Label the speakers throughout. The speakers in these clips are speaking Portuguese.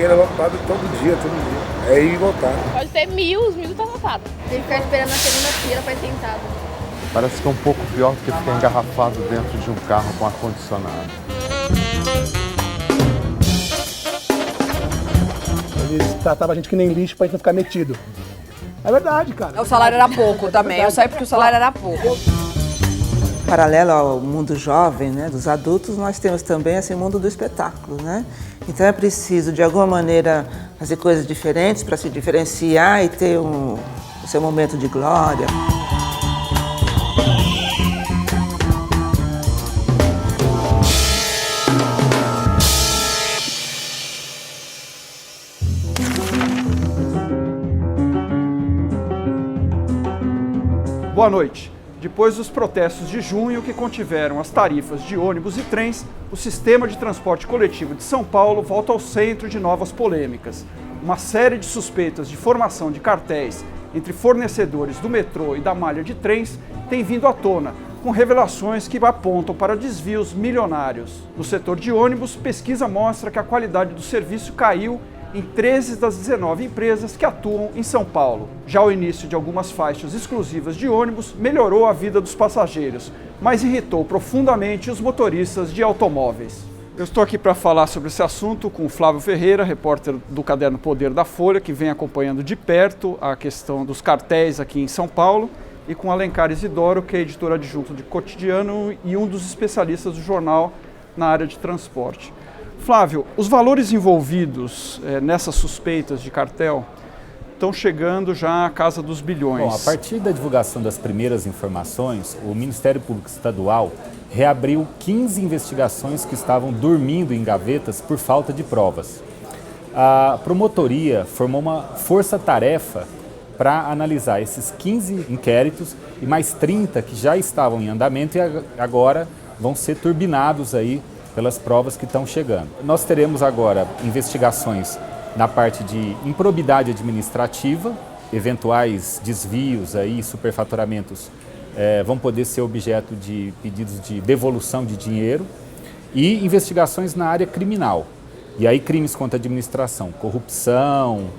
Speaker 1: Mangueira lotada todo dia. É ir e voltar.
Speaker 2: Pode ter 1.000 tá lotado.
Speaker 3: Tem que ficar esperando na segunda-feira para ir sentado.
Speaker 4: Parece que é um pouco pior do que ficar engarrafado dentro de um carro com ar-condicionado.
Speaker 5: Eles tratavam a gente que nem lixo pra gente não ficar metido. É verdade, cara.
Speaker 6: O salário era pouco também, eu sei porque o salário era pouco.
Speaker 7: Paralelo ao mundo jovem, né, dos adultos, nós temos também esse mundo do espetáculo, né? Então é preciso, de alguma maneira, fazer coisas diferentes para se diferenciar e ter o seu momento de glória.
Speaker 8: Boa noite. Depois dos protestos de junho que contiveram as tarifas de ônibus e trens, o sistema de transporte coletivo de São Paulo volta ao centro de novas polêmicas. Uma série de suspeitas de formação de cartéis entre fornecedores do metrô e da malha de trens tem vindo à tona, com revelações que apontam para desvios milionários. No setor de ônibus, pesquisa mostra que a qualidade do serviço caiu em 13 das 19 empresas que atuam em São Paulo. Já o início de algumas faixas exclusivas de ônibus melhorou a vida dos passageiros, mas irritou profundamente os motoristas de automóveis. Eu estou aqui para falar sobre esse assunto com o Flávio Ferreira, repórter do caderno Poder da Folha, que vem acompanhando de perto a questão dos cartéis aqui em São Paulo, e com Alencar Isidoro, que é editor adjunto de Cotidiano e um dos especialistas do jornal na área de transporte. Flávio, os valores envolvidos nessas suspeitas de cartel estão chegando já à casa dos bilhões.
Speaker 9: Bom, a partir da divulgação das primeiras informações, o Ministério Público Estadual reabriu 15 investigações que estavam dormindo em gavetas por falta de provas. A promotoria formou uma força-tarefa para analisar esses 15 inquéritos e mais 30 que já estavam em andamento e agora vão ser turbinados aí pelas provas que estão chegando. Nós teremos agora investigações na parte de improbidade administrativa, eventuais desvios aí, superfaturamentos vão poder ser objeto de pedidos de devolução de dinheiro e investigações na área criminal. E aí crimes contra a administração, corrupção,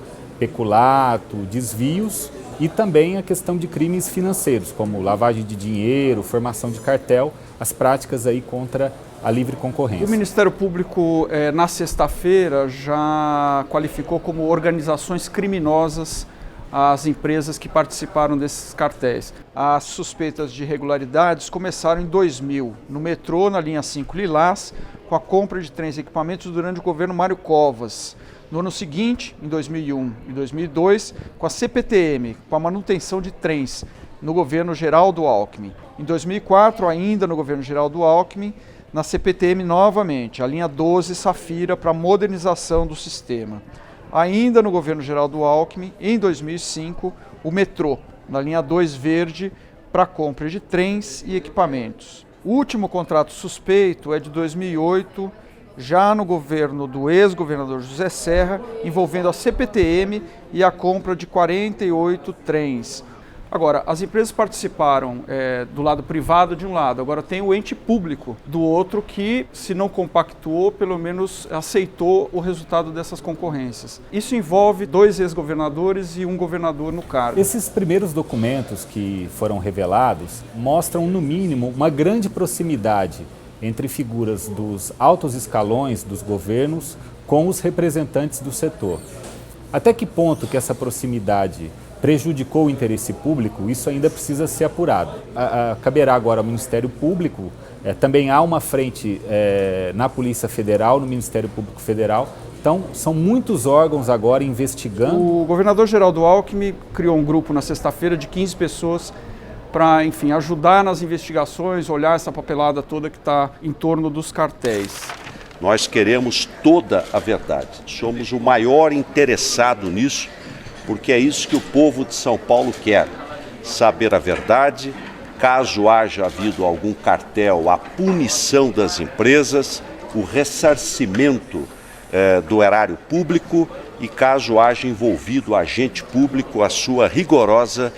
Speaker 9: peculato, desvios e também a questão de crimes financeiros, como lavagem de dinheiro, formação de cartel, as práticas aí contra a livre concorrência.
Speaker 8: O Ministério Público, na sexta-feira, já qualificou como organizações criminosas as empresas que participaram desses cartéis. As suspeitas de irregularidades começaram em 2000, no metrô, na linha 5 Lilás, com a compra de trens e equipamentos durante o governo Mário Covas. No ano seguinte, em 2001 e 2002, com a CPTM, com a manutenção de trens, no governo Geraldo Alckmin. Em 2004, ainda no governo Geraldo Alckmin, na CPTM novamente, a linha 12 Safira para modernização do sistema. Ainda no governo Geraldo Alckmin, em 2005, o metrô, na linha 2 Verde, para compra de trens e equipamentos. O último contrato suspeito é de 2008, já no governo do ex-governador José Serra, envolvendo a CPTM e a compra de 48 trens. Agora, as empresas participaram do lado privado de um lado, agora tem o ente público do outro que, se não compactuou, pelo menos aceitou o resultado dessas concorrências. Isso envolve 2 ex-governadores e um governador no cargo.
Speaker 9: Esses primeiros documentos que foram revelados mostram, no mínimo, uma grande proximidade entre figuras dos altos escalões dos governos com os representantes do setor. Até que ponto que essa proximidade prejudicou o interesse público, isso ainda precisa ser apurado. Caberá agora ao Ministério Público, também há uma frente na Polícia Federal, no Ministério Público Federal. Então, são muitos órgãos agora investigando.
Speaker 8: O governador Geraldo Alckmin criou um grupo na sexta-feira de 15 pessoas para, enfim, ajudar nas investigações, olhar essa papelada toda que está em torno dos cartéis.
Speaker 10: Nós queremos toda a verdade. Somos o maior interessado nisso, porque é isso que o povo de São Paulo quer, saber a verdade, caso haja havido algum cartel, a punição das empresas, o ressarcimento do erário público e caso haja envolvido agente público, a sua rigorosa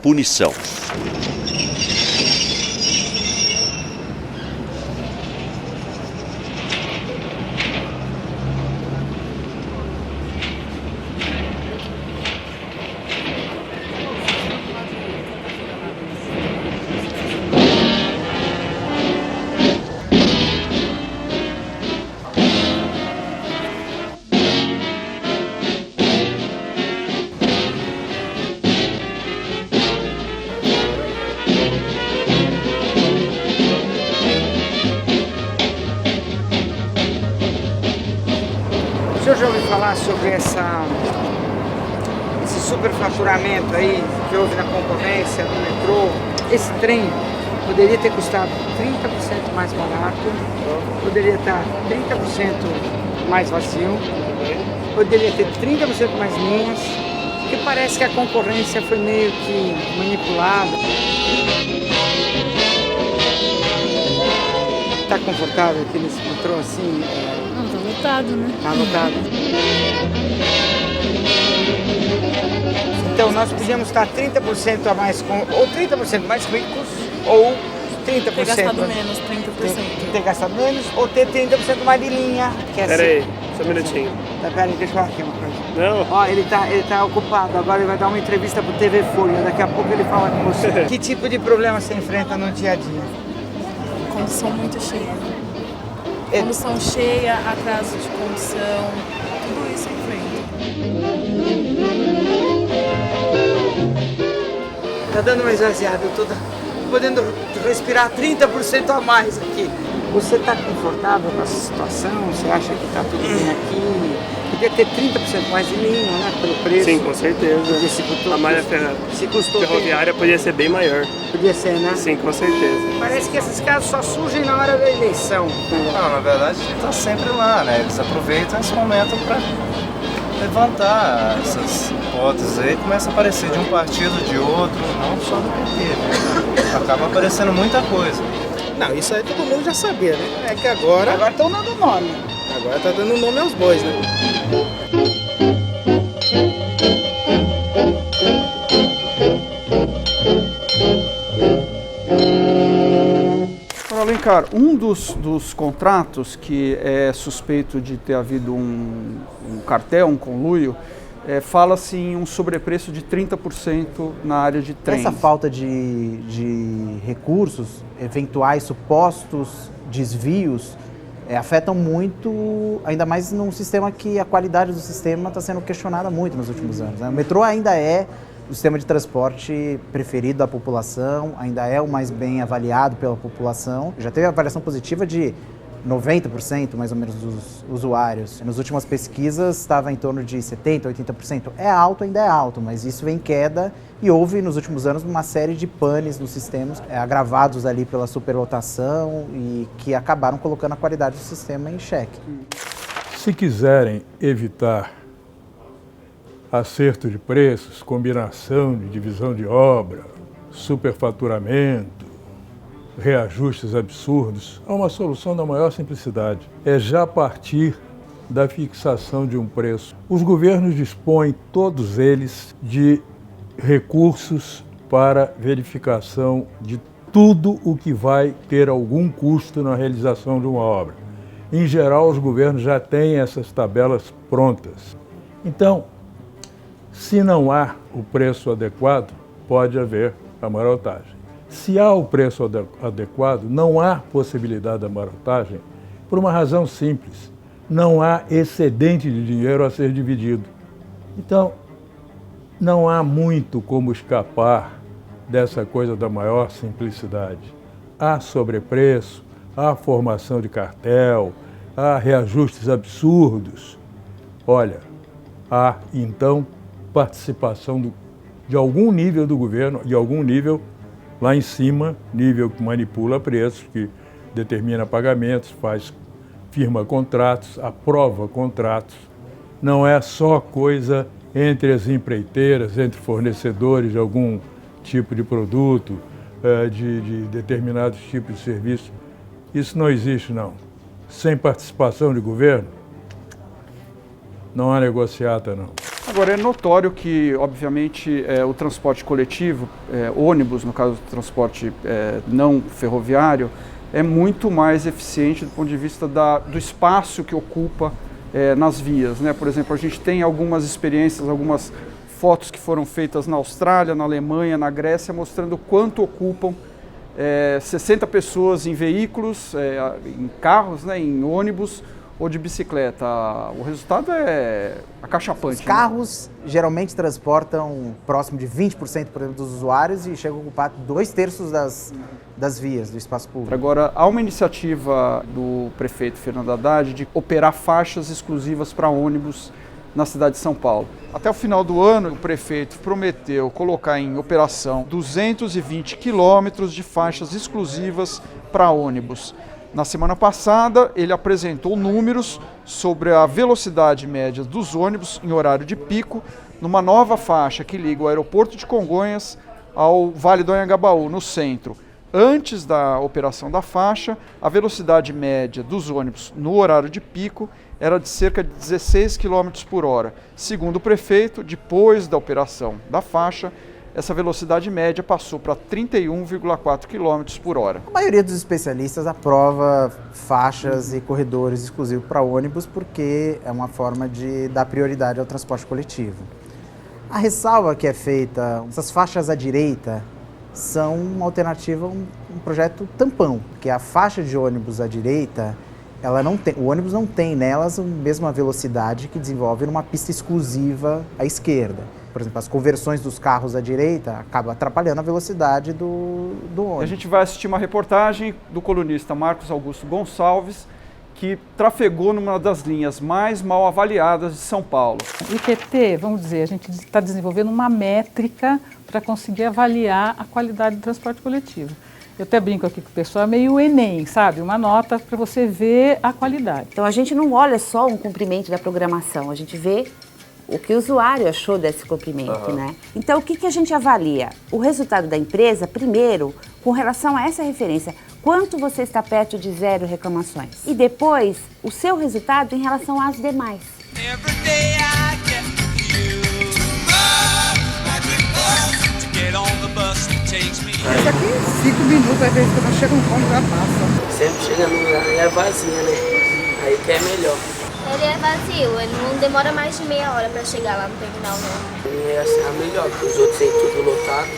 Speaker 10: punição.
Speaker 11: sobre esse superfaturamento aí que houve na concorrência do metrô. Esse trem poderia ter custado 30% mais barato, poderia estar 30% mais vazio, poderia ter 30% mais linhas, porque parece que a concorrência foi meio que manipulada. Tá confortável aqui nesse metrô assim?
Speaker 2: Não, tá lotado, né?
Speaker 11: Tá lotado. Então nós podíamos estar 30% a mais ou 30% mais ricos, ou 30%.
Speaker 2: Ter gastado menos, 30%.
Speaker 11: Ter gastado menos, ou ter 30% mais de linha.
Speaker 12: Pera aí, só um minutinho.
Speaker 11: Tá, pera aí, deixa eu falar aqui uma coisa.
Speaker 12: Não.
Speaker 11: Ó, ele tá ocupado, agora ele vai dar uma entrevista pro TV Folha, daqui a pouco ele fala com você. Que tipo de problema você enfrenta no dia a dia?
Speaker 2: Condução muito cheia. Condução cheia, atraso de condução, tudo isso enfrenta.
Speaker 11: Tá dando uma esvaziada, eu tô podendo respirar 30% a mais aqui. Você tá confortável com essa situação? Você acha que tá tudo bem aqui? Podia ter 30% mais de linha, né, pelo preço.
Speaker 12: Sim, com certeza. A malha ferroviária podia ser bem maior.
Speaker 11: Podia ser, né?
Speaker 12: Sim, com certeza.
Speaker 11: Parece que esses casos só surgem na hora da eleição.
Speaker 13: Não, na verdade a gente tá sempre lá, né? Eles aproveitam esse momento para levantar essas hipóteses aí, começa a aparecer de um partido, de outro, não só do PT, né? Acaba aparecendo muita coisa.
Speaker 5: Não, isso aí todo mundo já sabia, né? É que agora
Speaker 11: estão dando nome.
Speaker 5: Agora tá dando nome aos bois, né?
Speaker 8: Alencar, um dos contratos que é suspeito de ter havido um cartel, um conluio, fala-se em um sobrepreço de 30% na área de trens.
Speaker 14: Essa falta de recursos, eventuais supostos desvios, afetam muito, ainda mais num sistema que a qualidade do sistema está sendo questionada muito nos últimos anos, né? O metrô ainda é o sistema de transporte preferido da população, ainda é o mais bem avaliado pela população. Já teve avaliação positiva de 90% mais ou menos dos usuários. Nas últimas pesquisas estava em torno de 70%, 80%. É alto, ainda é alto, mas isso vem em queda e houve nos últimos anos uma série de panes nos sistemas agravados ali pela superlotação e que acabaram colocando a qualidade do sistema em xeque.
Speaker 15: Se quiserem evitar acerto de preços, combinação de divisão de obra, superfaturamento, reajustes absurdos, há uma solução da maior simplicidade. É já partir da fixação de um preço. Os governos dispõem, todos eles, de recursos para verificação de tudo o que vai ter algum custo na realização de uma obra. Em geral, os governos já têm essas tabelas prontas. Então, se não há o preço adequado, pode haver amarotagem. Se há o preço adequado, não há possibilidade de amarotagem por uma razão simples. Não há excedente de dinheiro a ser dividido. Então, não há muito como escapar dessa coisa da maior simplicidade. Há sobrepreço, há formação de cartel, há reajustes absurdos. Olha, há, então, participação de algum nível do governo, de algum nível lá em cima, nível que manipula preços, que determina pagamentos, firma contratos, aprova contratos. Não é só coisa entre as empreiteiras, entre fornecedores de algum tipo de produto, de determinados tipos de serviço. Isso não existe, não. Sem participação de governo, não há negociata, não.
Speaker 8: Agora, é notório que, obviamente, o transporte coletivo, ônibus, no caso do transporte não ferroviário, é muito mais eficiente do ponto de vista do espaço que ocupa nas vias, né? Por exemplo, a gente tem algumas experiências, algumas fotos que foram feitas na Austrália, na Alemanha, na Grécia, mostrando quanto ocupam 60 pessoas em veículos, em carros, né, em ônibus, ou de bicicleta. O resultado é acachapante.
Speaker 14: Os carros geralmente transportam próximo de 20%, por exemplo, dos usuários e chegam a ocupar 2/3 das vias do espaço público.
Speaker 8: Agora, há uma iniciativa do prefeito Fernando Haddad de operar faixas exclusivas para ônibus na cidade de São Paulo. Até o final do ano, o prefeito prometeu colocar em operação 220 quilômetros de faixas exclusivas para ônibus. Na semana passada, ele apresentou números sobre a velocidade média dos ônibus em horário de pico, numa nova faixa que liga o aeroporto de Congonhas ao Vale do Anhangabaú, no centro. Antes da operação da faixa, a velocidade média dos ônibus no horário de pico era de cerca de 16 km por hora. Segundo o prefeito, depois da operação da faixa, essa velocidade média passou para 31,4 km por hora.
Speaker 14: A maioria dos especialistas aprova faixas e corredores exclusivos para ônibus porque é uma forma de dar prioridade ao transporte coletivo. A ressalva que é feita, essas faixas à direita são uma alternativa, um projeto tampão, porque a faixa de ônibus à direita, ela não tem, o ônibus não tem nelas a mesma velocidade que desenvolve numa pista exclusiva à esquerda. Por exemplo, as conversões dos carros à direita acabam atrapalhando a velocidade do ônibus.
Speaker 8: A gente vai assistir uma reportagem do colunista Marcos Augusto Gonçalves, que trafegou numa das linhas mais mal avaliadas de São Paulo.
Speaker 16: O IQT, vamos dizer, a gente está desenvolvendo uma métrica para conseguir avaliar a qualidade do transporte coletivo. Eu até brinco aqui com o pessoal, é meio Enem, sabe? Uma nota para você ver a qualidade.
Speaker 17: Então a gente não olha só um cumprimento da programação, a gente vê o que o usuário achou desse cumprimento, né? Então o que a gente avalia? O resultado da empresa, primeiro, com relação a essa referência, quanto você está perto de 0 reclamações. E depois, o seu resultado em relação às demais.
Speaker 11: Mas daqui 5 minutos, às vezes, quando chega um ponto, já passa.
Speaker 18: Sempre chega no lugar e é vazia, né? Aí que é melhor.
Speaker 3: Ele é vazio, ele não demora mais de meia hora para chegar lá no terminal, não.
Speaker 18: E essa é a melhor, porque os outros têm tudo lotado.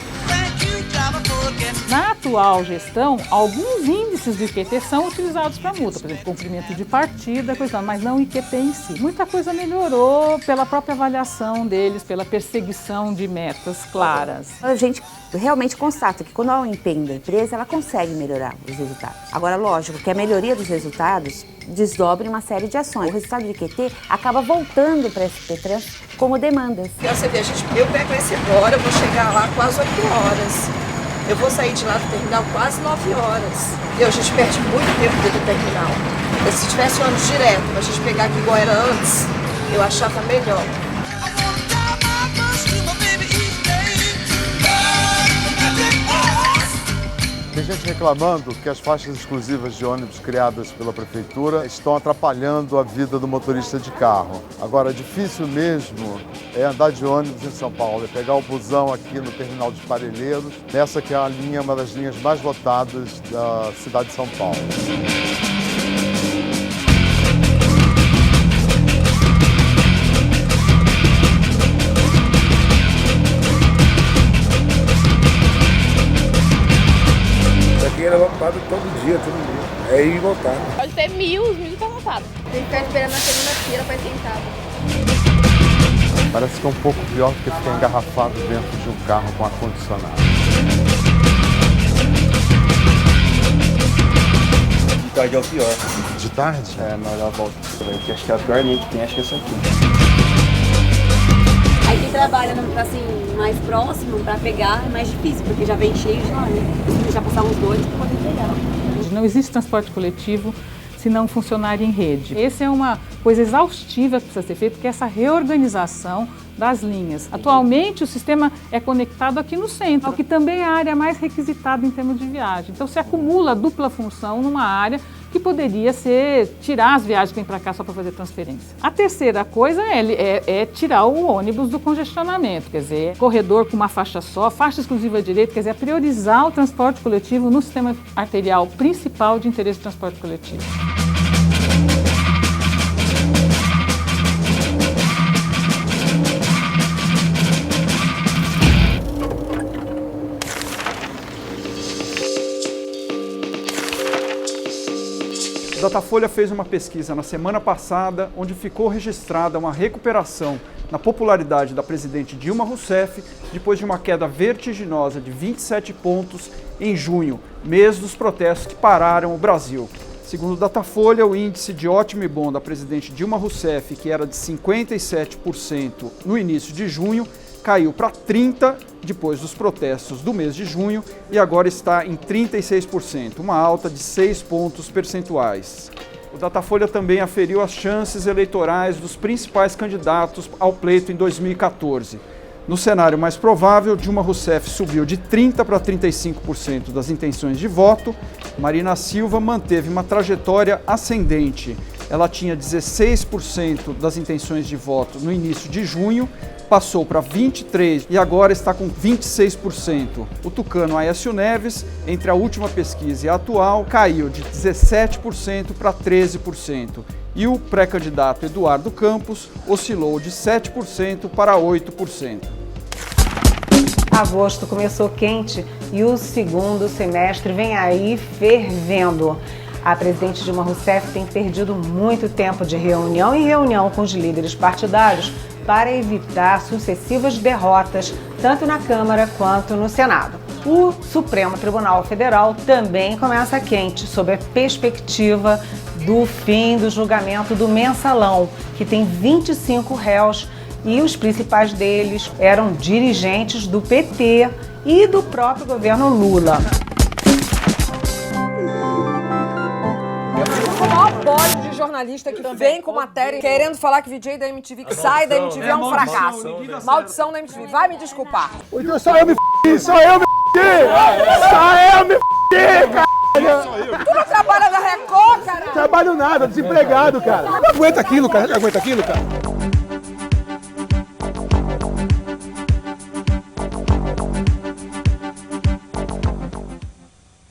Speaker 16: Na atual gestão, alguns índices do IQT são utilizados para multa, por exemplo, comprimento de partida, coisa, mas não o IQT em si. Muita coisa melhorou pela própria avaliação deles, pela perseguição de metas claras.
Speaker 17: A gente realmente constata que quando há um empenho da empresa, ela consegue melhorar os resultados. Agora, lógico que a melhoria dos resultados desdobra uma série de ações. O resultado do IQT acaba voltando para a SP-Trans como demandas.
Speaker 6: Você vê, eu pego esse agora, eu vou chegar lá quase 8 horas. Eu vou sair de lá do terminal quase 9 horas. E a gente perde muito tempo dentro do terminal. E se tivesse ônibus direto, a gente pegar aqui igual era antes, eu achava melhor.
Speaker 4: Tem gente reclamando que as faixas exclusivas de ônibus criadas pela prefeitura estão atrapalhando a vida do motorista de carro. Agora, difícil mesmo é andar de ônibus em São Paulo, é pegar o busão aqui no terminal de Parelheiros, nessa que é a linha, uma das linhas mais lotadas da cidade de São Paulo.
Speaker 1: É lotado todo dia. É ir e voltar.
Speaker 3: Pode ter 1000, os 1000 tá lotado. Tem que ficar esperando na segunda-feira para tentar.
Speaker 4: Parece que é um pouco pior do que ficar engarrafado dentro de um carro com ar-condicionado.
Speaker 12: De tarde é o pior.
Speaker 4: De tarde?
Speaker 12: É, na hora da volta. Acho que é a pior linha que tem, acho que é essa aqui.
Speaker 19: Aí quem trabalha assim, mais próximo para pegar é mais difícil, porque já vem cheio de lá, né? Precisa já passar uns 2 para poder pegar.
Speaker 16: Não existe transporte coletivo se não funcionar em rede. Essa é uma coisa exaustiva que precisa ser feita, que é essa reorganização das linhas. Atualmente o sistema é conectado aqui no centro, que também é a área mais requisitada em termos de viagem. Então se acumula dupla função numa área que poderia ser tirar as viagens que vêm para cá só para fazer transferência. A terceira coisa é tirar o ônibus do congestionamento, quer dizer, corredor com uma faixa só, faixa exclusiva à direita, quer dizer, priorizar o transporte coletivo no sistema arterial principal de interesse de transporte coletivo.
Speaker 8: O Datafolha fez uma pesquisa na semana passada, onde ficou registrada uma recuperação na popularidade da presidente Dilma Rousseff, depois de uma queda vertiginosa de 27 pontos em junho, mês dos protestos que pararam o Brasil. Segundo o Datafolha, o índice de ótimo e bom da presidente Dilma Rousseff, que era de 57% no início de junho, caiu para 30% depois dos protestos do mês de junho e agora está em 36%, uma alta de 6 pontos percentuais. O Datafolha também aferiu as chances eleitorais dos principais candidatos ao pleito em 2014. No cenário mais provável, Dilma Rousseff subiu de 30% para 35% das intenções de voto. Marina Silva manteve uma trajetória ascendente. Ela tinha 16% das intenções de voto no início de junho, passou para 23% e agora está com 26%. O tucano Aécio Neves, entre a última pesquisa e a atual, caiu de 17% para 13%. E o pré-candidato Eduardo Campos oscilou de 7% para 8%.
Speaker 20: Agosto começou quente e o segundo semestre vem aí fervendo. A presidente Dilma Rousseff tem perdido muito tempo de reunião em reunião com os líderes partidários para evitar sucessivas derrotas, tanto na Câmara quanto no Senado. O Supremo Tribunal Federal também começa quente, sob a perspectiva do fim do julgamento do Mensalão, que tem 25 réus e os principais deles eram dirigentes do PT e do próprio governo Lula.
Speaker 21: O maior bode de jornalista que vem com matéria querendo falar que VJ da MTV, que sai da MTV é um fracasso. Maldição da MTV. Vai me desculpar.
Speaker 5: Então só eu me f***, só eu me f***, só eu me f***, cara.
Speaker 21: Tu não trabalha na Record, cara?
Speaker 5: Trabalho nada, desempregado, cara. Não aguenta aquilo, cara. Não aguenta aquilo, cara.